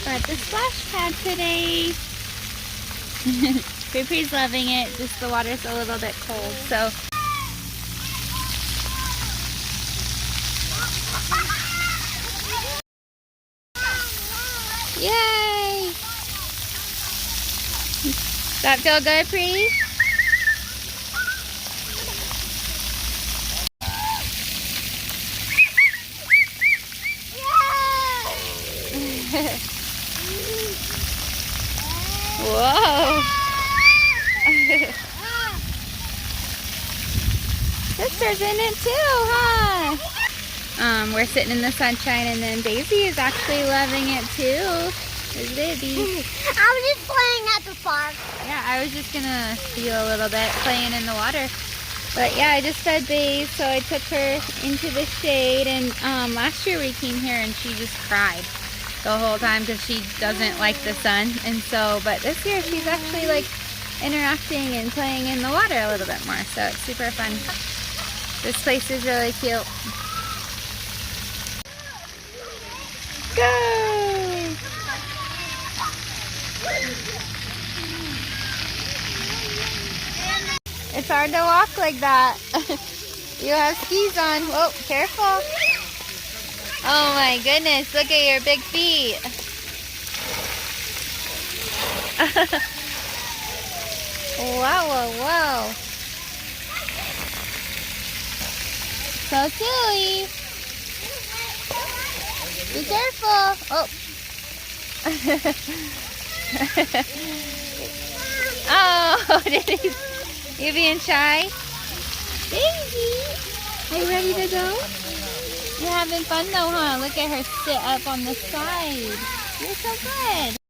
We're at the splash pad today. Poopy's loving it, just the water's a little bit cold, so. Yay! Does that feel good, Pri? Whoa! Sister's in it too, huh? We're sitting in the sunshine, and then Daisy is actually loving it too. There's Baby. I was just playing at the park. Yeah, I was just gonna feel a little bit playing in the water. But yeah, I just fed Babe, so I took her into the shade. And last year we came here and she just cried the whole time because she doesn't like the sun. And so, but this year she's actually like interacting and playing in the water a little bit more. So it's super fun. This place is really cute. Go! It's hard to walk like that. You have skis on. Whoa, careful. Oh my goodness, look at your big feet. Wow, whoa, whoa. So silly. Be careful. Oh. Oh, did he? You being shy? Daisy, are you ready to go? You're having fun though, huh? Look at her sit up on the side. You're so good.